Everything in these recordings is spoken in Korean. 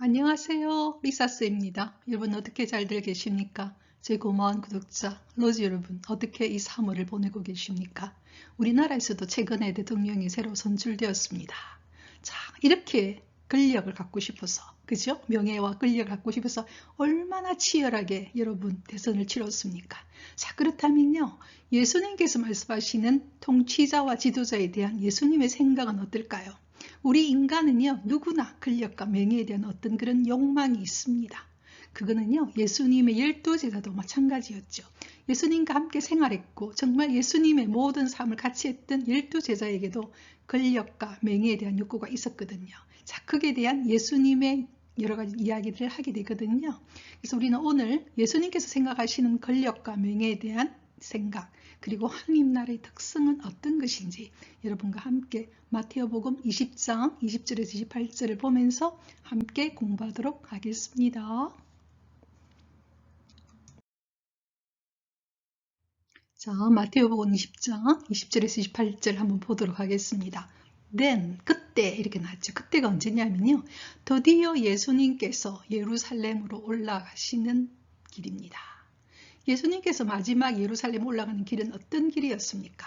안녕하세요. 리사스입니다. 여러분 어떻게 잘들 계십니까? 제 고마운 구독자 로즈 여러분 어떻게 이 3월을 보내고 계십니까? 우리나라에서도 최근에 대통령이 새로 선출되었습니다. 자, 이렇게 권력을 갖고 싶어서, 그죠? 명예와 권력을 갖고 싶어서 얼마나 치열하게 여러분 대선을 치렀습니까? 자, 그렇다면요, 예수님께서 말씀하시는 통치자와 지도자에 대한 예수님의 생각은 어떨까요? 우리 인간은요, 누구나 권력과 명예에 대한 어떤 그런 욕망이 있습니다. 그거는요, 예수님의 12제자도 마찬가지였죠. 예수님과 함께 생활했고 정말 예수님의 모든 삶을 같이 했던 12제자에게도 권력과 명예에 대한 욕구가 있었거든요. 자, 그에 대한 예수님의 여러 가지 이야기들을 하게 되거든요. 그래서 우리는 오늘 예수님께서 생각하시는 권력과 명예에 대한 생각, 그리고 하나님 나라의 특성은 어떤 것인지 여러분과 함께 마태복음 20장 20절에서 28절을 보면서 함께 공부하도록 하겠습니다. 자, 마태복음 20장 20절에서 28절 한번 보도록 하겠습니다. Then, 그때 이렇게 나왔죠. 그때가 언제냐면요, 드디어 예수님께서 예루살렘으로 올라가시는 길입니다. 예수님께서 마지막 예루살렘 올라가는 길은 어떤 길이었습니까?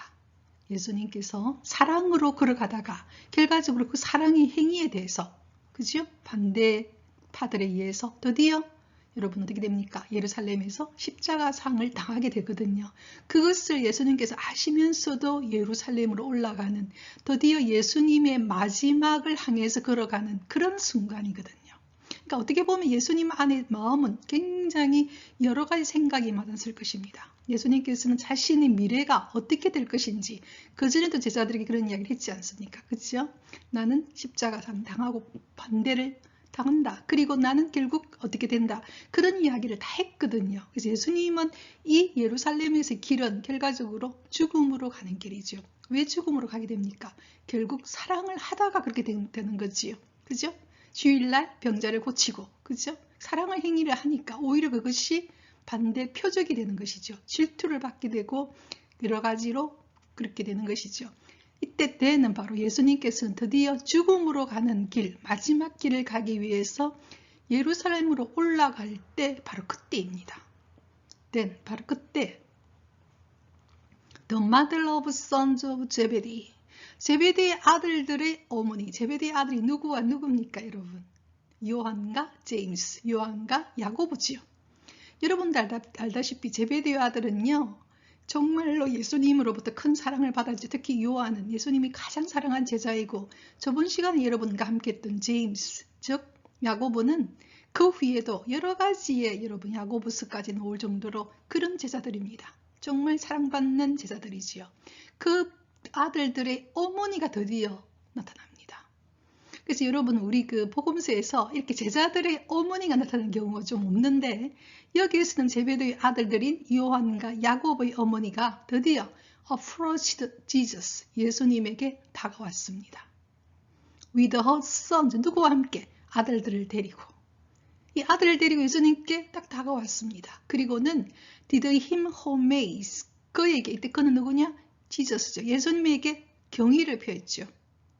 예수님께서 사랑으로 걸어가다가 결과적으로 그 사랑의 행위에 대해서, 그죠? 반대파들에 의해서 드디어 여러분 어떻게 됩니까? 예루살렘에서 십자가상을 당하게 되거든요. 그것을 예수님께서 아시면서도 예루살렘으로 올라가는, 드디어 예수님의 마지막을 향해서 걸어가는 그런 순간이거든요. 그러니까 어떻게 보면 예수님 안의 마음은 굉장히 여러 가지 생각이 많았을 것입니다. 예수님께서는 자신의 미래가 어떻게 될 것인지, 그전에도 제자들에게 그런 이야기를 했지 않습니까? 그렇죠? 나는 십자가상 당하고 반대를 당한다. 그리고 나는 결국 어떻게 된다. 그런 이야기를 다 했거든요. 그래서 예수님은 이 예루살렘에서의 길은 결과적으로 죽음으로 가는 길이죠. 왜 죽음으로 가게 됩니까? 결국 사랑을 하다가 그렇게 되는 거지요. 그죠? 주일날 병자를 고치고, 그죠? 사랑의 행위를 하니까 오히려 그것이 반대 표적이 되는 것이죠. 질투를 받게 되고 여러 가지로 그렇게 되는 것이죠. 이때 때는 바로 예수님께서는 드디어 죽음으로 가는 길, 마지막 길을 가기 위해서 예루살렘으로 올라갈 때 바로 그때입니다. then, 바로 그때 The mother of sons of Zebedee, 제베데의 아들들의 어머니, 제베데의 아들이 누구와 누굽니까 여러분? 요한과 제임스, 요한과 야고보지요. 여러분들 알다시피 제베데의 아들은요, 정말로 예수님으로부터 큰 사랑을 받았죠. 특히 요한은 예수님이 가장 사랑한 제자이고, 저번 시간에 여러분과 함께 했던 제임스, 즉 야고보는 그 후에도 여러 가지의 여러분 야고보스까지 나올 정도로 그런 제자들입니다. 정말 사랑받는 제자들이지요. 그 아들들의 어머니가 드디어 나타납니다. 그래서 여러분 우리 그 복음서에서 이렇게 제자들의 어머니가 나타나는 경우가 좀 없는데, 여기에서는 제베데의 아들들인 요한과 야고보의 어머니가 드디어 approached Jesus, 예수님에게 다가왔습니다. With her sons, 누구와 함께? 아들들을 데리고. 이 아들을 데리고 예수님께 딱 다가왔습니다. 그리고는 did him homage, 그에게, 이때 그는 누구냐? 지저스죠. 예수님에게 경의를 표했죠.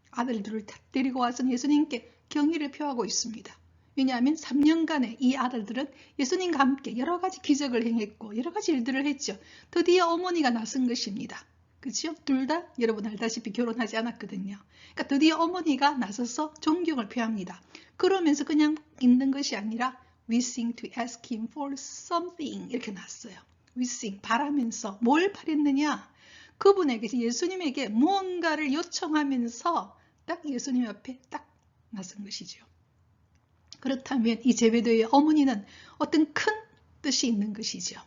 아들들을 데리고 와서 예수님께 경의를 표하고 있습니다. 왜냐하면 3년간의 이 아들들은 예수님과 함께 여러 가지 기적을 행했고 여러 가지 일들을 했죠. 드디어 어머니가 나선 것입니다. 그렇죠? 둘 다 여러분 알다시피 결혼하지 않았거든요. 그러니까 드디어 어머니가 나서서 존경을 표합니다. 그러면서 그냥 있는 것이 아니라 we sing to ask him for something, 이렇게 났어요. we sing, 바라면서 뭘 바랬느냐? 그분에게, 예수님에게 무언가를 요청하면서 딱 예수님 앞에 딱 나선 것이죠. 그렇다면 이 제베데의 어머니는 어떤 큰 뜻이 있는 것이죠.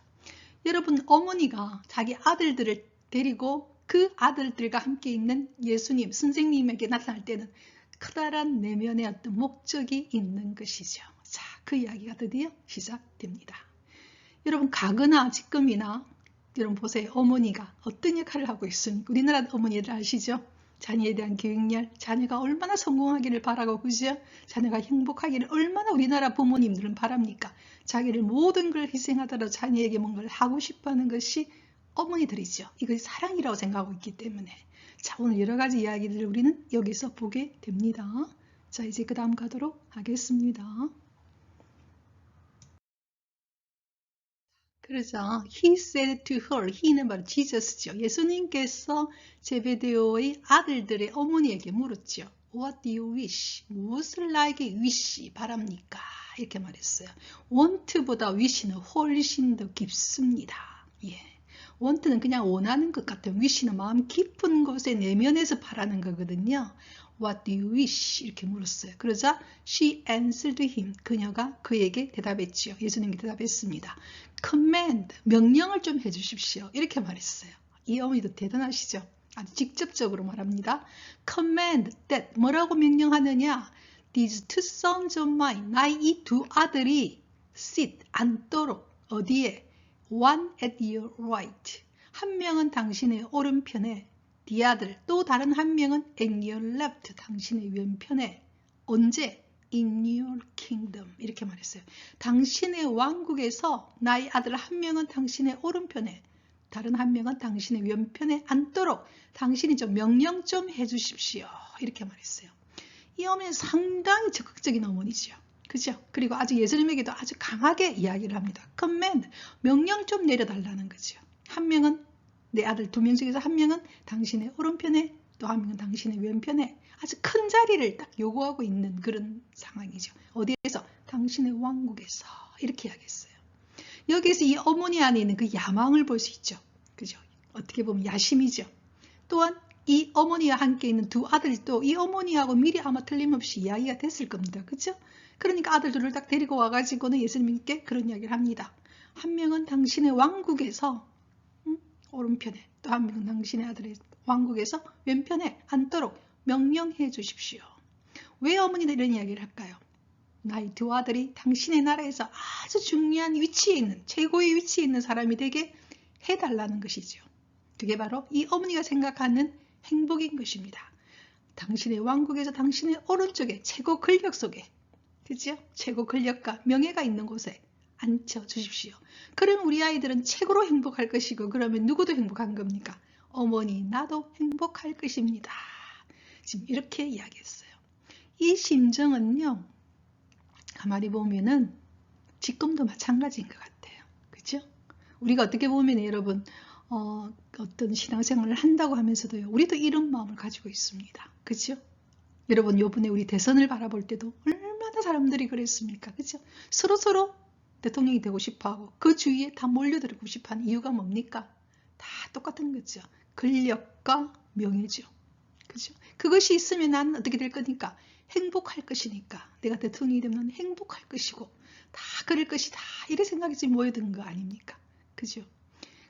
여러분, 어머니가 자기 아들들을 데리고 그 아들들과 함께 있는 예수님, 선생님에게 나타날 때는 커다란 내면의 어떤 목적이 있는 것이죠. 자, 그 이야기가 드디어 시작됩니다. 여러분, 가거나 지금이나 여러분 보세요. 어머니가 어떤 역할을 하고 있습니까? 우리나라 어머니들 아시죠? 자녀에 대한 교육열, 자녀가 얼마나 성공하기를 바라고, 그죠? 자녀가 행복하기를 얼마나 우리나라 부모님들은 바랍니까? 자기를 모든 걸 희생하더라도 자녀에게 뭔가를 하고 싶어하는 것이 어머니들이죠. 이것이 사랑이라고 생각하고 있기 때문에. 자, 오늘 여러 가지 이야기들을 우리는 여기서 보게 됩니다. 자, 이제 그 다음 가도록 하겠습니다. 그러죠. He said to her, he는 바로 지저스죠. 예수님께서 제베데오의 아들들의 어머니에게 물었죠. What do you wish? 무엇을 나에게 wish, 바랍니까? 이렇게 말했어요. want보다 wish는 훨씬 더 깊습니다. 예. want는 그냥 원하는 것 같아요. wish는 마음 깊은 곳에 내면에서 바라는 거거든요. What do you wish? 이렇게 물었어요. 그러자 she answered him. 그녀가 그에게 대답했지요. 예수님께 대답했습니다. command, 명령을 좀 해주십시오. 이렇게 말했어요. 이 어머니도 대단하시죠? 아주 직접적으로 말합니다. command that, 뭐라고 명령하느냐? These two sons of mine, 나의 이 두 아들이 sit, 앉도록, 어디에? One at your right. 한 명은 당신의 오른편에, the other, 또 다른 한 명은 at your left, 당신의 왼편에. 언제? In your kingdom. 이렇게 말했어요. 당신의 왕국에서 나의 아들 한 명은 당신의 오른편에, 다른 한 명은 당신의 왼편에 앉도록 당신이 좀 명령 좀 해주십시오. 이렇게 말했어요. 이 어머니는 상당히 적극적인 어머니죠. 그죠? 그리고 아주 예수님에게도 아주 강하게 이야기를 합니다. command, 명령 좀 내려달라는 거죠. 한 명은 내 아들 두 명 중에서 한 명은 당신의 오른편에, 또 한 명은 당신의 왼편에 아주 큰 자리를 딱 요구하고 있는 그런 상황이죠. 어디에서? 당신의 왕국에서. 이렇게 이야기했어요. 여기에서 이 어머니 안에 있는 그 야망을 볼 수 있죠. 그죠? 어떻게 보면 야심이죠. 또한 이 어머니와 함께 있는 두 아들도 이 어머니하고 미리 아마 틀림없이 이야기가 됐을 겁니다. 그죠? 그러니까 아들들을 딱 데리고 와가지고는 예수님께 그런 이야기를 합니다. 한 명은 당신의 왕국에서 오른편에, 또 한 명은 당신의 아들의 왕국에서 왼편에 앉도록 명령해 주십시오. 왜 어머니는 이런 이야기를 할까요? 나의 두 아들이 당신의 나라에서 아주 중요한 위치에 있는, 최고의 위치에 있는 사람이 되게 해달라는 것이죠. 그게 바로 이 어머니가 생각하는 행복인 것입니다. 당신의 왕국에서 당신의 오른쪽에 최고 권력 속에, 그죠? 최고 권력과 명예가 있는 곳에 앉혀 주십시오. 그럼 우리 아이들은 최고로 행복할 것이고, 그러면 누구도 행복한 겁니까? 어머니, 나도 행복할 것입니다. 지금 이렇게 이야기했어요. 이 심정은요, 가만히 보면은 지금도 마찬가지인 것 같아요. 그죠? 우리가 어떻게 보면 여러분, 어떤 신앙생활을 한다고 하면서도요, 우리도 이런 마음을 가지고 있습니다. 그죠? 여러분, 요번에 우리 대선을 바라볼 때도 얼마나 사람들이 그랬습니까? 그죠? 서로 대통령이 되고 싶어하고 그 주위에 다 몰려들고 싶어하는 이유가 뭡니까? 다 똑같은 거죠. 권력과 명예죠. 그죠? 그것이 있으면 나는 어떻게 될 거니까? 행복할 것이니까. 내가 대통령이 되면 행복할 것이고 다 그럴 것이다. 이런 생각이 지금 모여든 거 아닙니까? 그죠?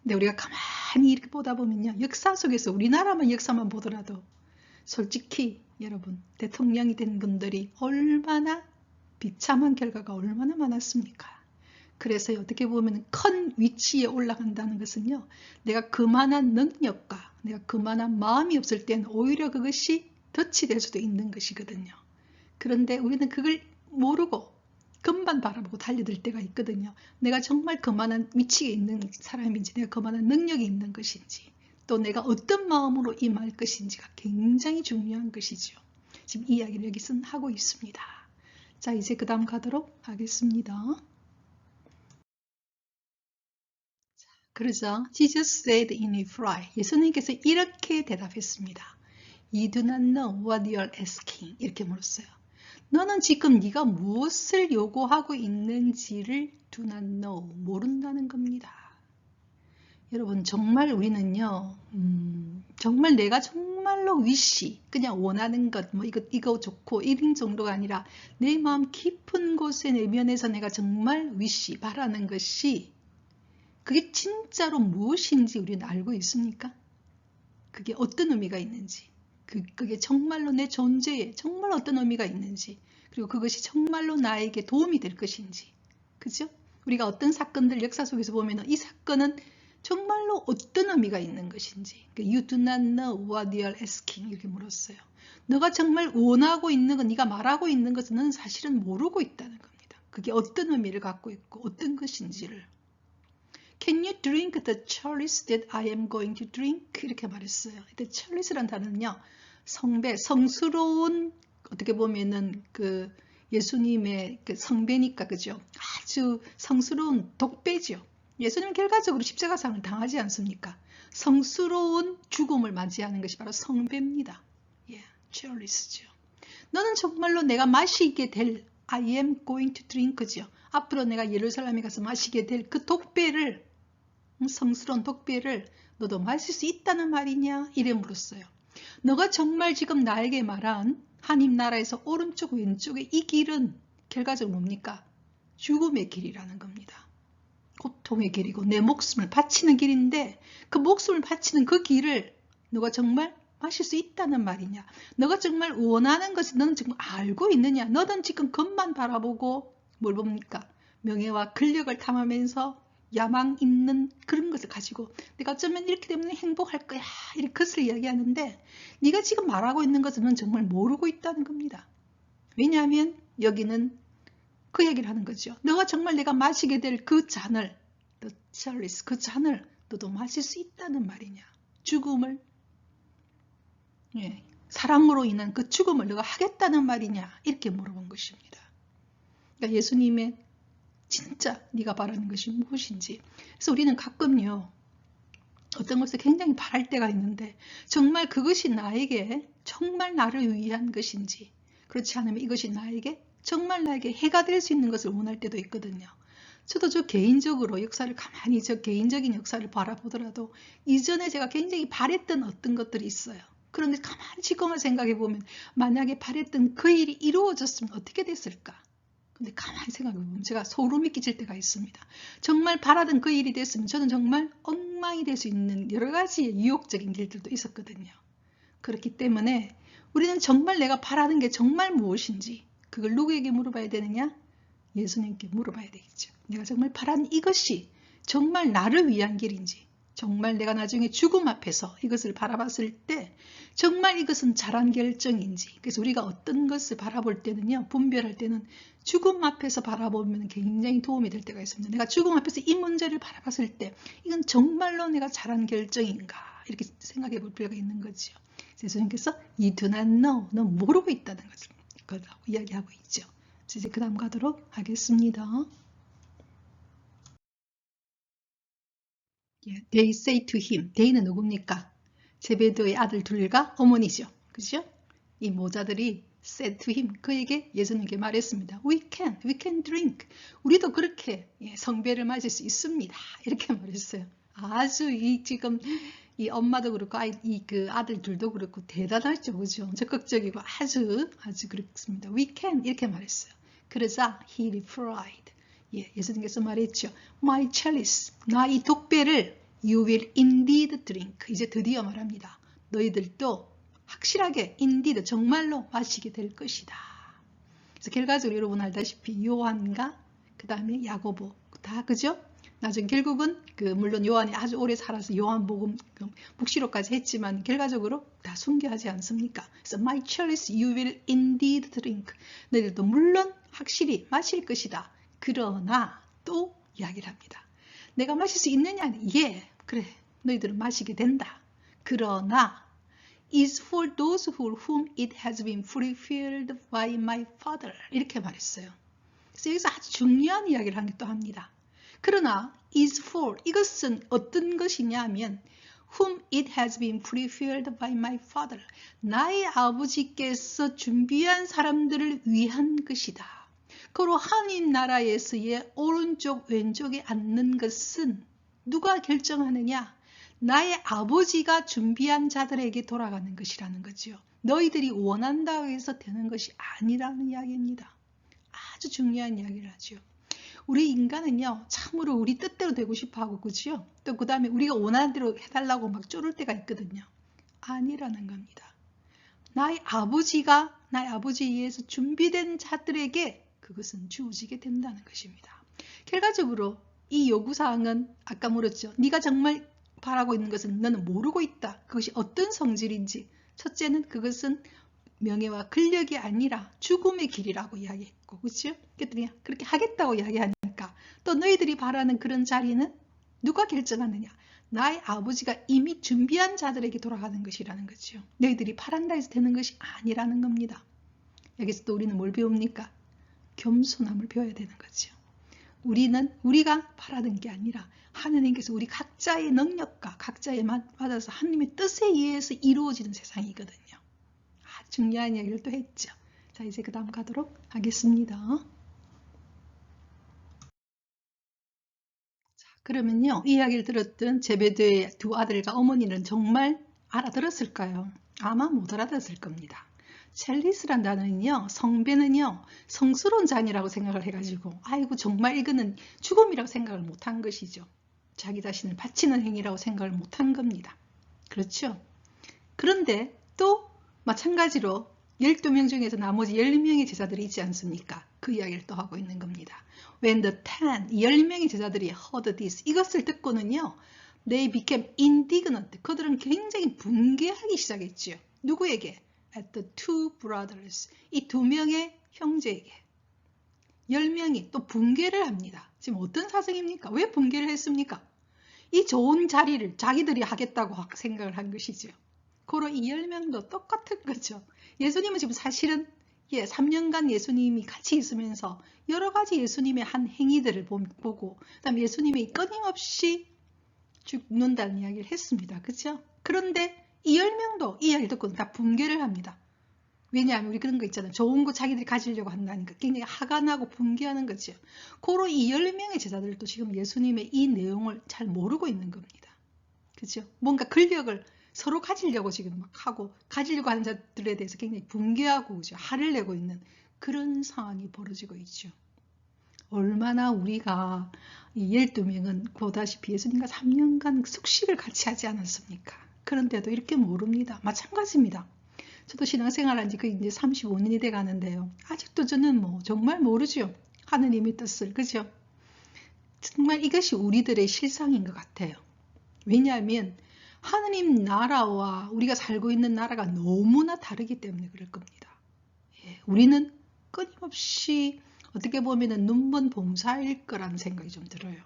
근데 우리가 가만히 이렇게 보다 보면요, 역사 속에서 우리나라만 역사만 보더라도 솔직히 여러분, 대통령이 된 분들이 얼마나 비참한 결과가 얼마나 많았습니까? 그래서 어떻게 보면 큰 위치에 올라간다는 것은요, 내가 그만한 능력과 내가 그만한 마음이 없을 때는 오히려 그것이 덫이 될 수도 있는 것이거든요. 그런데 우리는 그걸 모르고 금방 바라보고 달려들 때가 있거든요. 내가 정말 그만한 위치에 있는 사람인지, 내가 그만한 능력이 있는 것인지, 또 내가 어떤 마음으로 임할 것인지가 굉장히 중요한 것이죠. 지금 이 이야기를 여기서 하고 있습니다. 자, 이제 그 다음 가도록 하겠습니다. 그러죠. Jesus said in reply, 예수님께서 이렇게 대답했습니다. You do not know what you are asking. 이렇게 물었어요. 너는 지금 네가 무엇을 요구하고 있는지를 do not know, 모른다는 겁니다. 여러분, 정말 우리는요, 정말 내가 정말로 wish, 그냥 원하는 것, 뭐 이거 좋고 이런 정도가 아니라 내 마음 깊은 곳의 내면에서 내가 정말 wish, 바라는 것이 그게 진짜로 무엇인지 우리는 알고 있습니까? 그게 어떤 의미가 있는지, 그게 정말로 내 존재에 정말 어떤 의미가 있는지, 그리고 그것이 정말로 나에게 도움이 될 것인지, 그죠? 우리가 어떤 사건들 역사 속에서 보면 이 사건은 정말로 어떤 의미가 있는 것인지, You do not know what you are asking, 이렇게 물었어요. 너가 정말 원하고 있는 것, 네가 말하고 있는 것은 너는 사실은 모르고 있다는 겁니다. 그게 어떤 의미를 갖고 있고 어떤 것인지를. Can you drink the chalice that I am going to drink? 이렇게 말했어요. chalice란 단어는요, 성배, 성스러운 어떻게 보면은 그 예수님의 그 성배니까 그죠? 아주 성스러운 독배죠. 예수님은 결과적으로 십자가상을 당하지 않습니까? 성스러운 죽음을 맞이하는 것이 바로 성배입니다. 예, chalice죠. 너는 정말로 내가 마시게 될 I am going to drink죠. 앞으로 내가 예루살렘에 가서 마시게 될 그 독배를, 성스러운 독배를 너도 마실 수 있다는 말이냐? 이래 물었어요. 너가 정말 지금 나에게 말한 하나님 나라에서 오른쪽 왼쪽의 이 길은 결과적으로 뭡니까? 죽음의 길이라는 겁니다. 고통의 길이고 내 목숨을 바치는 길인데 그 목숨을 바치는 그 길을 너가 정말 마실 수 있다는 말이냐? 너가 정말 원하는 것을 너는 지금 알고 있느냐? 너는 지금 겉만 바라보고 뭘 봅니까? 명예와 근력을 탐하면서 야망 있는 그런 것을 가지고 내가 어쩌면 이렇게 되면 행복할 거야 이렇게 그것을 이야기하는데 네가 지금 말하고 있는 것은 넌 정말 모르고 있다는 겁니다. 왜냐하면 여기는 그 얘기를 하는 거죠. 너가 정말 내가 마시게 될 그 잔을, the chalice, 그 잔을 너도 마실 수 있다는 말이냐. 죽음을, 예, 사랑으로 인한 그 죽음을 너가 하겠다는 말이냐. 이렇게 물어본 것입니다. 그러니까 예수님의 진짜 네가 바라는 것이 무엇인지. 그래서 우리는 가끔요. 어떤 것을 굉장히 바랄 때가 있는데 정말 그것이 나에게 정말 나를 위한 것인지 그렇지 않으면 이것이 나에게 정말 나에게 해가 될 수 있는 것을 원할 때도 있거든요. 저도 저 개인적으로 역사를 가만히 저 개인적인 역사를 바라보더라도 이전에 제가 굉장히 바랬던 어떤 것들이 있어요. 그런데 가만히 지금을 생각해 보면 만약에 바랬던 그 일이 이루어졌으면 어떻게 됐을까? 근데 가만히 생각해 보면 제가 소름이 끼칠 때가 있습니다. 정말 바라던 그 일이 됐으면 저는 정말 엉망이 될 수 있는 여러 가지 유혹적인 길들도 있었거든요. 그렇기 때문에 우리는 정말 내가 바라는 게 정말 무엇인지 그걸 누구에게 물어봐야 되느냐? 예수님께 물어봐야 되겠죠. 내가 정말 바라는 이것이 정말 나를 위한 길인지 정말 내가 나중에 죽음 앞에서 이것을 바라봤을 때 정말 이것은 잘한 결정인지 그래서 우리가 어떤 것을 바라볼 때는요. 분별할 때는 죽음 앞에서 바라보면 굉장히 도움이 될 때가 있습니다. 내가 죽음 앞에서 이 문제를 바라봤을 때 이건 정말로 내가 잘한 결정인가 이렇게 생각해 볼 필요가 있는 거죠. 예수님께서 You do not know. 넌 모르고 있다는 것을 이야기하고 있죠. 이제 그 다음 가도록 하겠습니다. They say to him. they는 누굽니까? 제베드의 아들 둘과 어머니죠. 그죠? 이 모자들이 said to him. 그에게 예수님께 말했습니다. We can drink. 우리도 그렇게 성배를 마실 수 있습니다. 이렇게 말했어요. 아주 지금 이 엄마도 그렇고 그 아들 둘도 그렇고 대단하죠. 그죠? 적극적이고 아주 그렇습니다. We can 이렇게 말했어요. 그러자 he replied. 예수님께서 말했죠. My chalice, 나의 독배를 you will indeed drink. 이제 드디어 말합니다. 너희들도 확실하게 indeed 정말로 마시게 될 것이다. 그래서 결과적으로 여러분 알다시피 요한과 그 다음에 야고보 다 그죠? 나중에 결국은 물론 요한이 아주 오래 살아서 요한복음 묵시록까지 했지만 결과적으로 다 순교하지 않습니까? 그래서 my chalice you will indeed drink. 너희들도 물론 확실히 마실 것이다. 그러나 또 이야기를 합니다. 내가 마실 수 있느냐? 예, 그래. 너희들은 마시게 된다. 그러나 is for those whom it has been fulfilled by my Father. 이렇게 말했어요. 그래서 여기서 아주 중요한 이야기를 한 게 또 합니다. 그러나 is for 이것은 어떤 것이냐 하면 whom it has been fulfilled by my Father. 나의 아버지께서 준비한 사람들을 위한 것이다. 그리고 하나님 나라에서의 오른쪽 왼쪽에 앉는 것은 누가 결정하느냐? 나의 아버지가 준비한 자들에게 돌아가는 것이라는 거죠. 너희들이 원한다고 해서 되는 것이 아니라는 이야기입니다. 아주 중요한 이야기를 하죠. 우리 인간은요, 참으로 우리 뜻대로 되고 싶어 하고, 그죠? 또 그 다음에 우리가 원하는 대로 해달라고 막 쪼를 때가 있거든요. 아니라는 겁니다. 나의 아버지에 의해서 준비된 자들에게 그것은 주어지게 된다는 것입니다. 결과적으로 이 요구사항은 아까 물었죠. 네가 정말 바라고 있는 것은 너는 모르고 있다. 그것이 어떤 성질인지. 첫째는 그것은 명예와 근력이 아니라 죽음의 길이라고 이야기했고, 그렇죠? 그렇게 하겠다고 이야기하니까 또 너희들이 바라는 그런 자리는 누가 결정하느냐? 나의 아버지가 이미 준비한 자들에게 돌아가는 것이라는 거죠. 너희들이 바란다 해서 되는 것이 아니라는 겁니다. 여기서 또 우리는 뭘 배웁니까? 겸손함을 배워야 되는 거죠. 우리가 바라는 게 아니라 하느님께서 우리 각자의 능력과 각자에 맞아서 하느님의 뜻에 의해서 이루어지는 세상이거든요. 아주 중요한 이야기를 또 했죠. 자, 이제 그 다음 가도록 하겠습니다. 자, 그러면요, 이 이야기를 들었던 제베드의 두 아들과 어머니는 정말 알아들었을까요? 아마 못 알아들었을 겁니다. 첼리스란 단어는요, 성배는요, 성스러운 잔이라고 생각을 해가지고, 아이고, 정말 이거는 죽음이라고 생각을 못한 것이죠. 자기 자신을 바치는 행위라고 생각을 못한 겁니다. 그렇죠? 그런데 또 마찬가지로 12명 중에서 나머지 12명의 제자들이 있지 않습니까? 그 이야기를 또 하고 있는 겁니다. When the 10명의 제자들이 heard this, 이것을 듣고는요, they became indignant. 그들은 굉장히 분개하기 시작했죠. 누구에게? At the two brothers. 이 두 명의 형제에게. 10명이 또 분개를 합니다. 지금 어떤 사정입니까? 왜 분개를 했습니까? 이 좋은 자리를 자기들이 하겠다고 생각을 한 것이죠. 고로 이 10명도 똑같은 거죠. 예수님은 지금 사실은 3년간 예수님이 같이 있으면서 여러 가지 예수님의 한 행위들을 보고 그다음에 예수님이 끊임없이 죽는다는 이야기를 했습니다. 그렇죠? 그런데 이 10명도 이 이야기를 듣고 다 분개를 합니다. 왜냐하면 우리 그런 거 있잖아요. 좋은 거 자기들이 가지려고 한다니까 굉장히 화가 나고 분개하는 거죠. 고로 이 10명의 제자들도 지금 예수님의 이 내용을 잘 모르고 있는 겁니다. 그렇죠? 뭔가 근력을 서로 가지려고 지금 막 하고 가지려고 하는 자들에 대해서 굉장히 분개하고 그죠? 화를 내고 있는 그런 상황이 벌어지고 있죠. 얼마나 우리가 이 12명은 보다시피 예수님과 3년간 숙식을 같이 하지 않았습니까? 그런데도 이렇게 모릅니다. 마찬가지입니다. 저도 신앙생활 한 지 이제 35년이 돼 가는데요. 아직도 저는 정말 모르죠. 하느님의 뜻을. 그죠? 정말 이것이 우리들의 실상인 것 같아요. 왜냐하면 하느님 나라와 우리가 살고 있는 나라가 너무나 다르기 때문에 그럴 겁니다. 우리는 끊임없이 어떻게 보면 눈먼 봉사일 거라는 생각이 좀 들어요.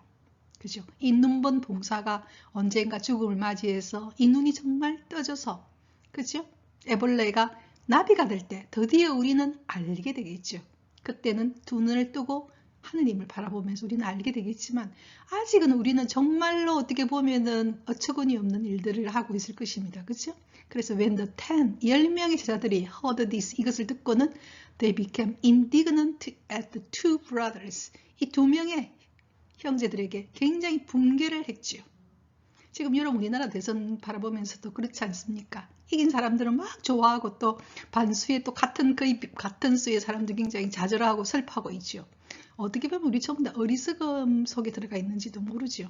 그죠? 이 눈먼 봉사가 언젠가 죽음을 맞이해서 이 눈이 정말 떠져서, 그죠? 애벌레가 나비가 될 때 드디어 우리는 알게 되겠죠. 그때는 두 눈을 뜨고 하느님을 바라보면서 우리는 알게 되겠지만 아직은 우리는 정말로 어떻게 보면은 어처구니 없는 일들을 하고 있을 것입니다. 그렇죠? 그래서 when the 10명의 제자들이 heard this, 이것을 듣고는 they became indignant at the two brothers. 이 두 명의 형제들에게 굉장히 분개를 했지요. 지금 여러분 우리나라 대선 바라보면서도 그렇지 않습니까? 이긴 사람들은 막 좋아하고 또 반수에 또 같은 수의 사람들 굉장히 좌절하고 슬퍼하고 있죠. 어떻게 보면 우리 전부 다 어리석음 속에 들어가 있는지도 모르죠.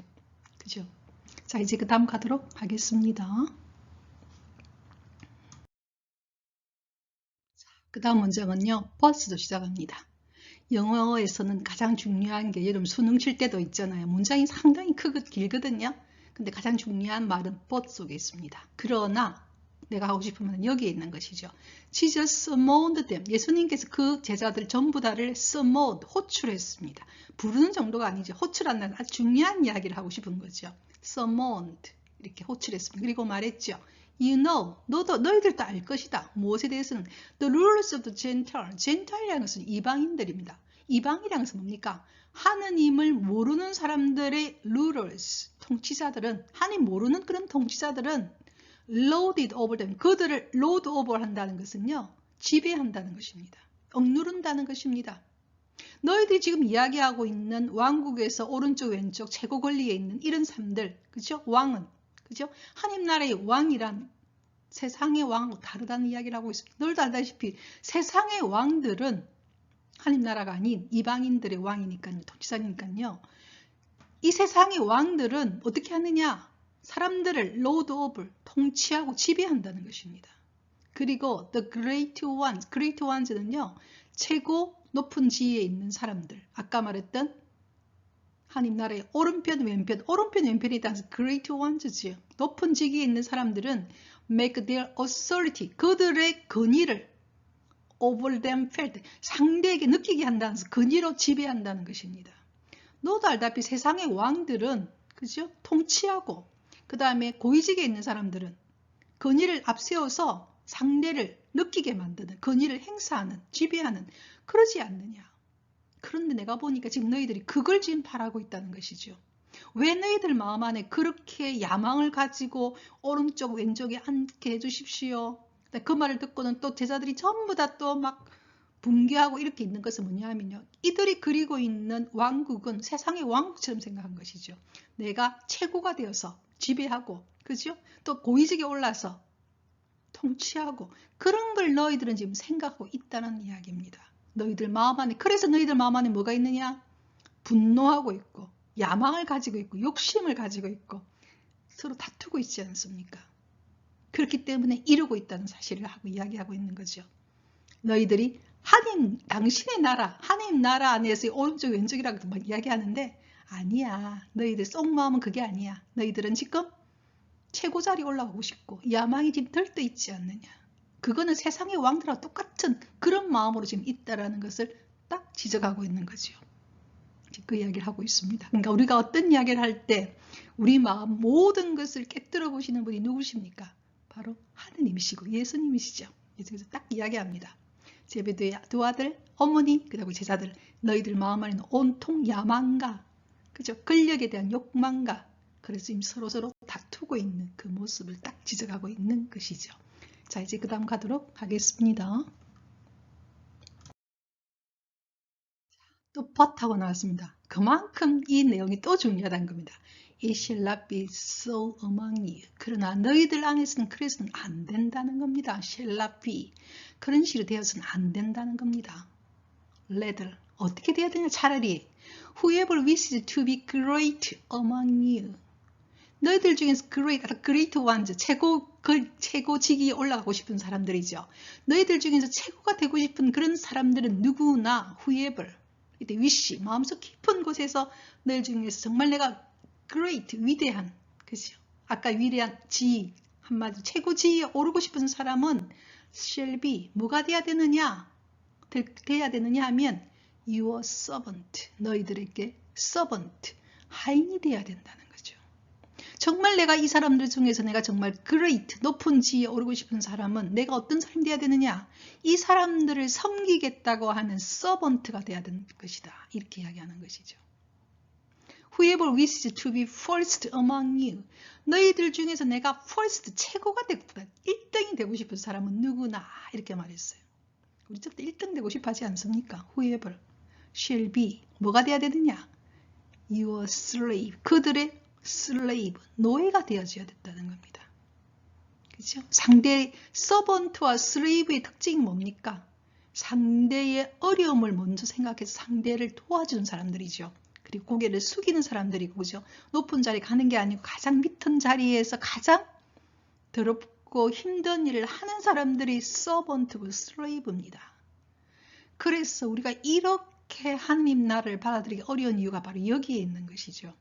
그죠? 자, 이제 그 다음 가도록 하겠습니다. 그 다음 문장은요, 버스도 시작합니다. 영어에서는 가장 중요한 게 여러분 수능 칠 때도 있잖아요. 문장이 상당히 길거든요. 근데 가장 중요한 말은 but 속에 있습니다. 그러나 내가 하고 싶은 말은 여기에 있는 것이죠. Jesus summoned them. 예수님께서 그 제자들 전부 다를 summoned, 호출했습니다. 부르는 정도가 아니죠. 호출한다는 아주 중요한 이야기를 하고 싶은 거죠. summoned, 이렇게 호출했습니다. 그리고 말했죠. You know, 너희들도 알 것이다. 무엇에 대해서는 the rulers of the Gentile. Gentile이라는 것은 이방인들입니다. 이방이라는 것은 뭡니까? 하느님을 모르는 사람들의 rulers, 통치자들은, 하느님 모르는 그런 통치자들은 lorded over them. 그들을 lord over 한다는 것은요, 지배한다는 것입니다. 억누른다는 것입니다. 너희들이 지금 이야기하고 있는 왕국에서 오른쪽 왼쪽 최고 권리에 있는 이런 사람들, 그죠? 왕은, 그죠? 하나님 나라의 왕이란 세상의 왕하고 다르다는 이야기를 하고 있습니다. 너희도 알다시피 세상의 왕들은 하나님 나라가 아닌 이방인들의 왕이니까요, 통치자니까요. 이 세상의 왕들은 어떻게 하느냐? 사람들을 lord over, 통치하고 지배한다는 것입니다. 그리고 the great ones는요, 최고 높은 지위에 있는 사람들, 아까 말했던 하나님 나라의 오른편 왼편이 따라서 great ones지요. 높은 직위에 있는 사람들은 make their authority, 그들의 권위를 over them felt, 상대에게 느끼게 한다는 권위로 지배한다는 것입니다. 너도 알다시피 세상의 왕들은, 그죠? 통치하고 그 다음에 고위직에 있는 사람들은 권위를 앞세워서 상대를 느끼게 만드는, 권위를 행사하는, 지배하는, 그러지 않느냐. 그런데 내가 보니까 지금 너희들이 그걸 지금 바라고 있다는 것이죠. 왜 너희들 마음 안에 그렇게 야망을 가지고 오른쪽 왼쪽에 앉게 해주십시오. 그 말을 듣고는 또 제자들이 전부 다 또 막 붕괴하고 이렇게 있는 것은 뭐냐면요. 이들이 그리고 있는 왕국은 세상의 왕국처럼 생각한 것이죠. 내가 최고가 되어서 지배하고, 그죠? 또 고위직에 올라서 통치하고, 그런 걸 너희들은 지금 생각하고 있다는 이야기입니다. 너희들 마음 안에, 그래서 너희들 마음 안에 뭐가 있느냐? 분노하고 있고, 야망을 가지고 있고, 욕심을 가지고 있고, 서로 다투고 있지 않습니까? 그렇기 때문에 이루고 있다는 사실을 하고 이야기하고 있는 거죠. 너희들이 하나님, 당신의 나라, 하나님 나라 안에서 오른쪽 왼쪽이라고 막 이야기하는데 아니야. 너희들 속마음은 그게 아니야. 너희들은 지금 최고 자리 올라가고 싶고 야망이 지금 들떠 있지 않느냐. 그거는 세상의 왕들하고 똑같은 그런 마음으로 지금 있다라는 것을 딱 지적하고 있는 거죠. 그 이야기를 하고 있습니다. 그러니까 우리가 어떤 이야기를 할 때 우리 마음 모든 것을 깨뜨려 보시는 분이 누구십니까? 바로 하느님이시고 예수님이시죠. 그래서 딱 이야기합니다. 제베드의 두 아들, 어머니, 그리고 제자들, 너희들 마음 안에는 온통 야망과, 그죠? 권력에 대한 욕망과, 그래서 지금 서로 다투고 있는 그 모습을 딱 지적하고 있는 것이죠. 자, 이제 그 다음 가도록 하겠습니다. 또 but 하고 나왔습니다. 그만큼 이 내용이 또 중요하다는 겁니다. It shall not be so among you. 그러나 너희들 안에서는 그래서는 안 된다는 겁니다. shall not be. 그런 식으로 되어서는 안 된다는 겁니다. rather. 어떻게 돼야 되냐? 차라리 whoever wishes to be great among you. 너희들 중에서 great ones, 최고직위에 올라가고 싶은 사람들이죠. 너희들 중에서 최고가 되고 싶은 그런 사람들은 누구나 whoever. 이때 wish, 마음속 깊은 곳에서 너희 중에서 정말 내가 great, 위대한, 그죠? 아까 위대한 지위, 한마디로 최고 지위에 오르고 싶은 사람은 shall be, 뭐가 돼야 되느냐? 돼야 되느냐 하면 your servant, 너희들에게 servant, 하인이 돼야 된다는 거죠. 정말 내가 이 사람들 중에서 내가 정말 great, 높은 지위에 오르고 싶은 사람은 내가 어떤 사람이 돼야 되느냐? 이 사람들을 섬기겠다고 하는 servant가 돼야 되는 것이다. 이렇게 이야기하는 것이죠. Whoever wishes to be first among you. 너희들 중에서 내가 first, 최고가 되고 1등이 되고 싶은 사람은 누구나 이렇게 말했어요. 우리 때 1등 되고 싶어 하지 않습니까? Whoever shall be. 뭐가 돼야 되느냐? Your slave. 그들의 slave. 노예가 되어줘야 된다는 겁니다. 그렇죠? 상대의 서번트와 슬레이브의 특징이 뭡니까? 상대의 어려움을 먼저 생각해서 상대를 도와주는 사람들이죠. 그리고 고개를 숙이는 사람들이고, 그죠? 높은 자리에 가는 게 아니고 가장 밑은 자리에서 가장 더럽고 힘든 일을 하는 사람들이 서번트고 슬레이브입니다. 그래서 우리가 이렇게 하나님 나라를 받아들이기 어려운 이유가 바로 여기에 있는 것이죠.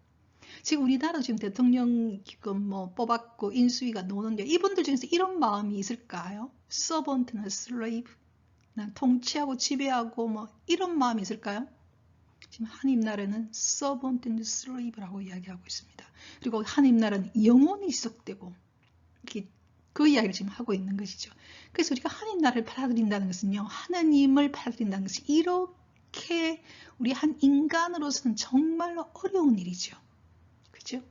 지금 우리나라 지금 대통령 지금 뭐 뽑았고 인수위가 노는데 이분들 중에서 이런 마음이 있을까요? 서번트나 슬레이브, 난 통치하고 지배하고 뭐 이런 마음이 있을까요? 지금 하나님 나라는 서번트 슬레이브라고 이야기하고 있습니다. 그리고 하나님 나라는 영원히 지속되고 그 이야기를 지금 하고 있는 것이죠. 그래서 우리가 하나님 나라를 받아들인다는 것은요, 하나님을 받아들인다는 것이 이렇게 우리 한 인간으로서는 정말로 어려운 일이죠. 그죠?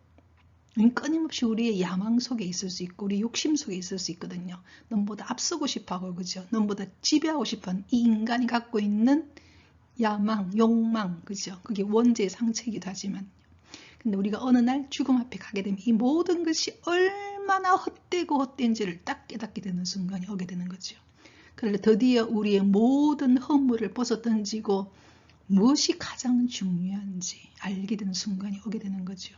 끊임없이 우리의 야망 속에 있을 수 있고 우리 욕심 속에 있을 수 있거든요. 넘보다 앞서고 싶어하고, 그죠? 넘보다 지배하고 싶어하는 이 인간이 갖고 있는 야망, 욕망, 그죠? 그게 원죄의 상처이기도 하지만, 근데 우리가 어느 날 죽음 앞에 가게 되면 이 모든 것이 얼마나 헛되고 헛된지를 딱 깨닫게 되는 순간이 오게 되는 거죠. 그래서 드디어 우리의 모든 허물을 벗어 던지고 무엇이 가장 중요한지 알게 되는 순간이 오게 되는 거죠.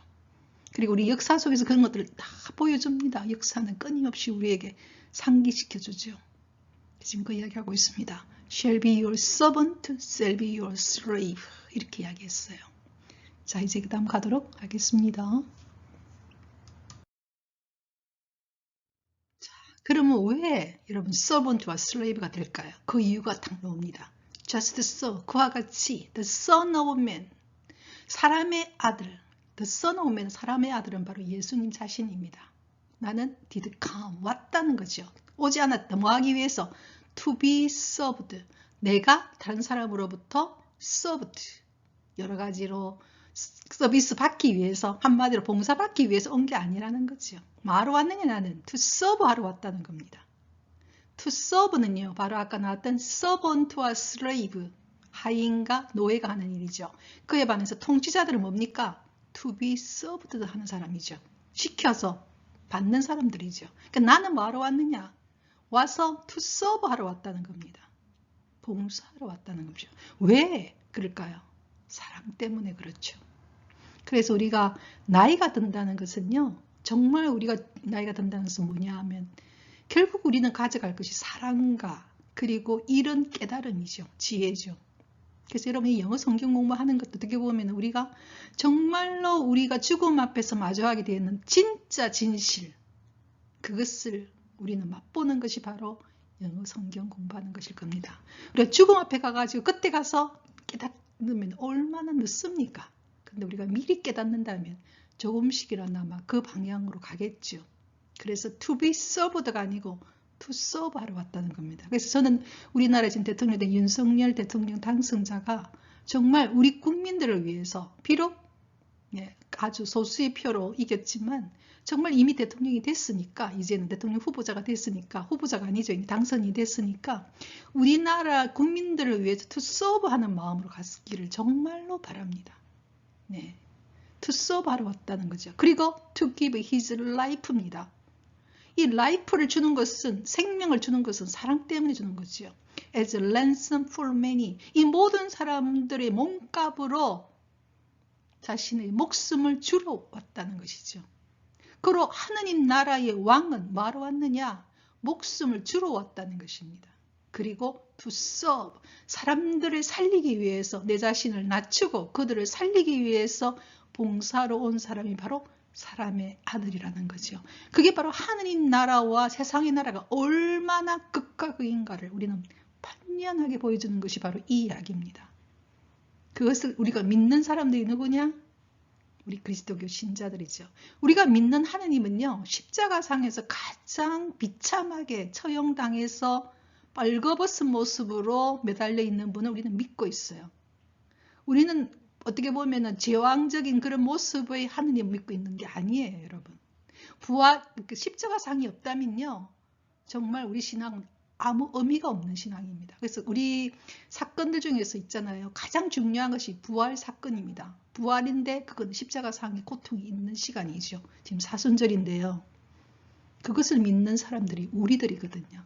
그리고 우리 역사 속에서 그런 것들을 다 보여줍니다. 역사는 끊임없이 우리에게 상기시켜주죠. 지금 그 이야기하고 있습니다. Shall be your servant, shall be your slave. 이렇게 이야기했어요. 자, 이제 그 다음 가도록 하겠습니다. 자, 그러면 왜 여러분 servant와 slave가 될까요? 그 이유가 딱 나옵니다. Just so, 그와 같이 the son of man, 사람의 아들, the son of man, 사람의 아들은 바로 예수님 자신입니다. 나는 did come, 왔다는 거죠. 오지 않았다. 뭐 하기 위해서? To be served. 내가 다른 사람으로부터 served. 여러 가지로 서비스 받기 위해서, 한마디로 봉사 받기 위해서 온 게 아니라는 거죠. 뭐하러 왔느냐? 나는 to serve 하러 왔다는 겁니다. to serve는요, 바로 아까 나왔던 servant와 slave, 하인과 노예가 하는 일이죠. 그에 반해서 통치자들은 뭡니까? to be served 하는 사람이죠. 시켜서 받는 사람들이죠. 그러니까 나는 뭐하러 왔느냐? 와서 to serve 하러 왔다는 겁니다. 봉사하러 왔다는 거죠. 왜 그럴까요? 사랑 때문에 그렇죠. 그래서 우리가 나이가 든다는 것은요, 정말 우리가 나이가 든다는 것은 뭐냐 하면 결국 우리는 가져갈 것이 사랑과 그리고 이런 깨달음이죠. 지혜죠. 그래서 여러분, 이 영어 성경 공부하는 것도 어떻게 보면 우리가 정말로 우리가 죽음 앞에서 마주하게 되는 진짜 진실, 그것을 우리는 맛보는 것이 바로 영어 성경 공부하는 것일 겁니다. 우리가 죽음 앞에 가가지고 그때 가서 깨닫으면 얼마나 늦습니까? 근데 우리가 미리 깨닫는다면 조금씩이라나마 그 방향으로 가겠죠. 그래서 to be served가 아니고 to serve 하러 왔다는 겁니다. 그래서 저는 우리나라 지금 대통령 된 윤석열 대통령 당선자가 정말 우리 국민들을 위해서, 비록 아주 소수의 표로 이겼지만 정말 이미 대통령이 됐으니까, 이제는 대통령 후보자가 됐으니까, 후보자가 아니죠, 이미 당선이 됐으니까 우리나라 국민들을 위해서 to serve 하는 마음으로 갔기를 정말로 바랍니다. 네, to serve 하러 왔다는 거죠. 그리고 to give his life입니다. 이 life를 주는 것은, 생명을 주는 것은 사랑 때문에 주는 거죠. As a ransom for many. 이 모든 사람들의 몸값으로 자신의 목숨을 주러 왔다는 것이죠. 그리고 하느님 나라의 왕은 뭐하러 왔느냐? 목숨을 주러 왔다는 것입니다. 그리고 to serve. 사람들을 살리기 위해서 내 자신을 낮추고 그들을 살리기 위해서 봉사로 온 사람이 바로 사람의 아들이라는 거죠. 그게 바로 하느님 나라와 세상의 나라가 얼마나 극과 극인가를 우리는 판연하게 보여주는 것이 바로 이 이야기입니다. 그것을 우리가 믿는 사람들이 누구냐? 우리 그리스도교 신자들이죠. 우리가 믿는 하느님은요, 십자가상에서 가장 비참하게 처형당해서 빨개벗은 모습으로 매달려 있는 분을 우리는 믿고 있어요. 우리는 어떻게 보면 제왕적인 그런 모습의 하느님을 믿고 있는 게 아니에요, 여러분. 부활, 십자가상이 없다면요, 정말 우리 신앙은 아무 의미가 없는 신앙입니다. 그래서 우리 사건들 중에서 있잖아요, 가장 중요한 것이 부활 사건입니다. 부활인데 그건 십자가상의 고통이 있는 시간이죠. 지금 사순절인데요, 그것을 믿는 사람들이 우리들이거든요.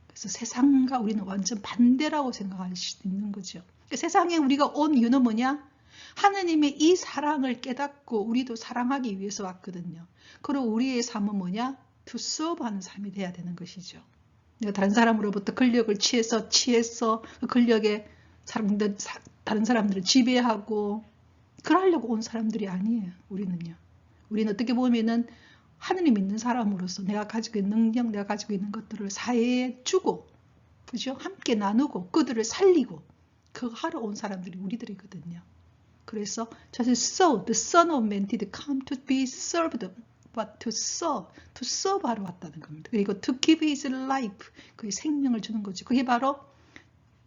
그래서 세상과 우리는 완전 반대라고 생각할 수 있는 거죠. 세상에 우리가 온 이유는 뭐냐? 하느님의 이 사랑을 깨닫고 우리도 사랑하기 위해서 왔거든요. 그리고 우리의 삶은 뭐냐? to serve 하는 삶이 돼야 되는 것이죠. 내가 다른 사람으로부터 권력을 취해서 그 권력에 다른 사람들을 지배하고 그러려고 온 사람들이 아니에요. 우리는요. 우리는 어떻게 보면은 하느님 믿는 사람으로서 내가 가지고 있는 능력, 내가 가지고 있는 것들을 사회에 주고, 그죠? 함께 나누고 그들을 살리고 그거 하러 온 사람들이 우리들이거든요. 그래서 사실 so, the Son of Man did come to be served, but to serve 하러 왔다는 겁니다. 그리고 to give his life, 그의 생명을 주는 거죠. 그게 바로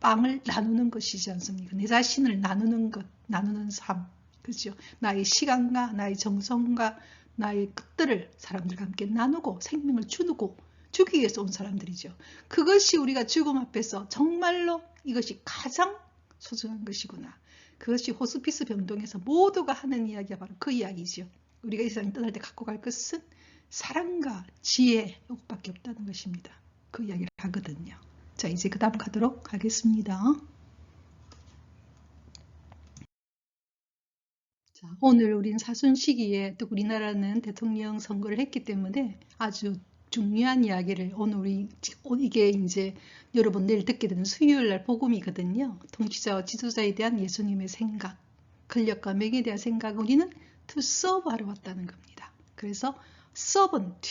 빵을 나누는 것이지 않습니까? 내 자신을 나누는 것, 나누는 삶, 그죠? 나의 시간과 나의 정성과 나의 것들을 사람들과 함께 나누고 생명을 주기 위해서 온 사람들이죠. 그것이 우리가 죽음 앞에서 정말로 이것이 가장 소중한 것이구나. 그것이 호스피스 병동에서 모두가 하는 이야기가 바로 그 이야기죠. 우리가 이 세상 떠날 때 갖고 갈 것은 사랑과 지혜, 이것밖에 없다는 것입니다. 그 이야기를 하거든요. 자, 이제 그 다음 가도록 하겠습니다. 자, 오늘 우리는 사순 시기에 또 우리나라는 대통령 선거를 했기 때문에 아주 중요한 이야기를 오늘 이게 이제 여러분 내일 듣게 되는 수요일 날 복음이거든요. 통치자와 지도자에 대한 예수님의 생각, 권력과 명예에 대한 생각, 우리는 to serve 하러 왔다는 겁니다. 그래서 servant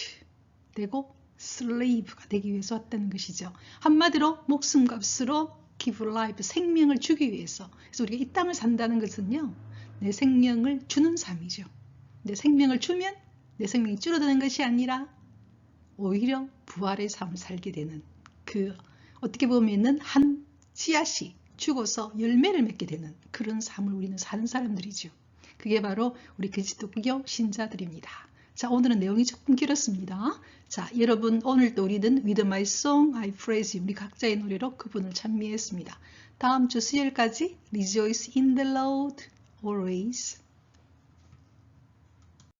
되고 slave가 되기 위해서 왔다는 것이죠. 한마디로 목숨값으로 give life, 생명을 주기 위해서. 그래서 우리가 이 땅을 산다는 것은요, 내 생명을 주는 삶이죠. 내 생명을 주면 내 생명이 줄어드는 것이 아니라 오히려 부활의 삶을 살게 되는 그 어떻게 보면은 한 씨앗이 죽어서 열매를 맺게 되는 그런 삶을 우리는 사는 사람들이죠. 그게 바로 우리 그리스도교 신자들입니다. 자, 오늘은 내용이 조금 길었습니다. 자, 여러분 오늘도 우리는 With My Song I Praise You 우리 각자의 노래로 그분을 찬미했습니다. 다음 주 수요일까지 Rejoice in the Lord always.